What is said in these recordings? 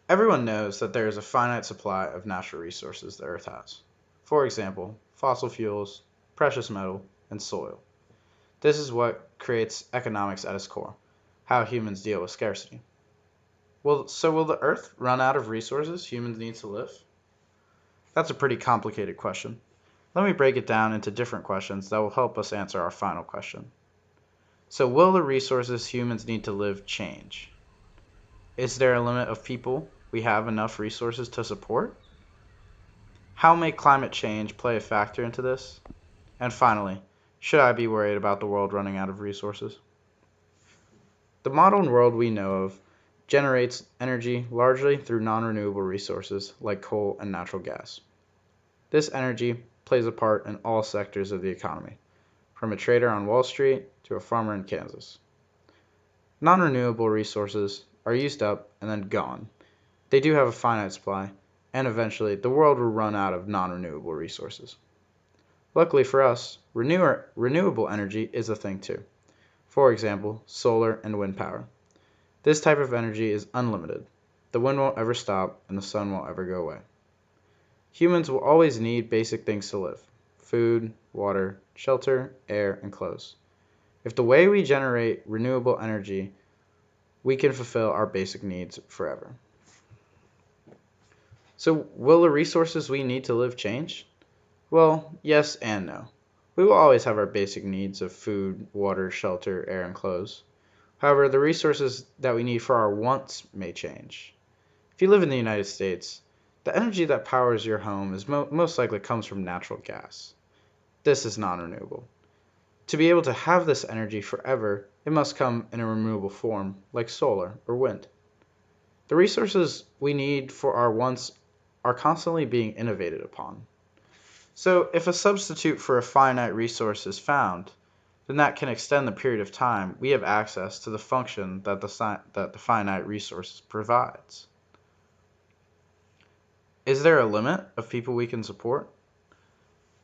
Everyone knows that there is a finite supply of natural resources the Earth has. For example, fossil fuels, precious metal, and soil. This is what creates economics at its core, how humans deal with scarcity. Will the Earth run out of resources humans need to live? That's a pretty complicated question. Let me break it down into different questions that will help us answer our final question. So, will the resources humans need to live change? Is there a limit of people we have enough resources to support? How may climate change play a factor into this? And finally, should I be worried about the world running out of resources? The modern world we know of generates energy largely through non-renewable resources like coal and natural gas. This energy plays a part in all sectors of the economy, from a trader on Wall Street to a farmer in Kansas. Non-renewable resources are used up and then gone. They do have a finite supply, and eventually the world will run out of non-renewable resources. Luckily for us, renewable energy is a thing too. For example, solar and wind power. This type of energy is unlimited. The wind won't ever stop and the sun won't ever go away. Humans will always need basic things to live: food, water, shelter, air, and clothes. If the way we generate renewable energy, we can fulfill our basic needs forever. So, will the resources we need to live change? Well, yes and no. We will always have our basic needs of food, water, shelter, air, and clothes. However, the resources that we need for our wants may change. If you live in the United States, the energy that powers your home is most likely comes from natural gas. This is non-renewable. To be able to have this energy forever, it must come in a renewable form, like solar or wind. The resources we need for our wants are constantly being innovated upon. So, if a substitute for a finite resource is found, then that can extend the period of time we have access to the function that the finite resource provides. Is there a limit of people we can support?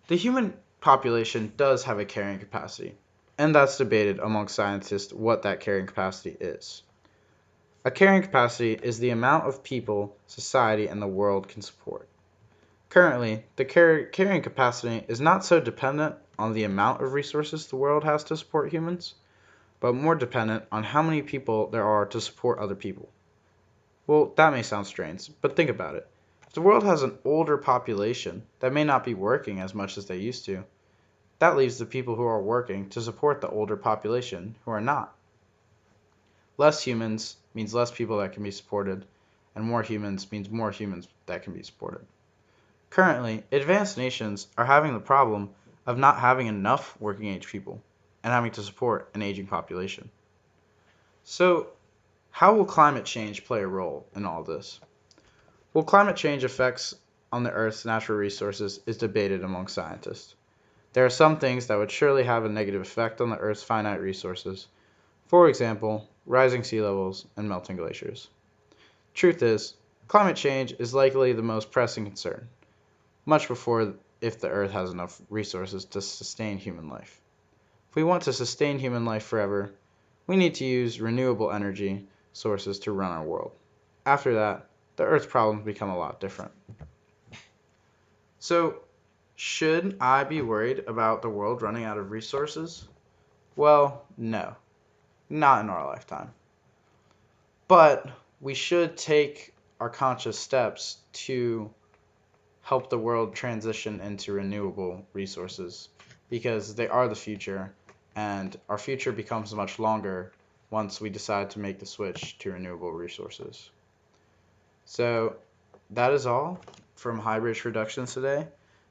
The human population does have a carrying capacity, and that's debated among scientists what that carrying capacity is. A carrying capacity is the amount of people society and the world can support. Currently, the carrying capacity is not so dependent on the amount of resources the world has to support humans, but more dependent on how many people there are to support other people. Well, that may sound strange, but think about it. If the world has an older population that may not be working as much as they used to, that leaves the people who are working to support the older population who are not. Less humans means less people that can be supported, and more humans means more humans that can be supported. Currently, advanced nations are having the problem of not having enough working age people and having to support an aging population. So, how will climate change play a role in all this? Well, climate change effects on the Earth's natural resources is debated among scientists. There are some things that would surely have a negative effect on the Earth's finite resources. For example, rising sea levels and melting glaciers. Truth is, climate change is likely the most pressing concern, much before if the Earth has enough resources to sustain human life. If we want to sustain human life forever, we need to use renewable energy sources to run our world. After that, the Earth's problems become a lot different. So, should I be worried about the world running out of resources? Well, no, not in our lifetime. But we should take our conscious steps to help the world transition into renewable resources because they are the future, and our future becomes much longer once we decide to make the switch to renewable resources. So that is all from Highbridge Productions today.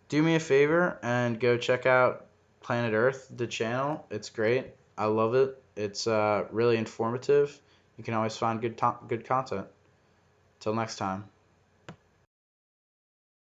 Do me a favor and go check out Planet Earth, the channel. It's great. I love it. It's really informative. You can always find good content. Till next time.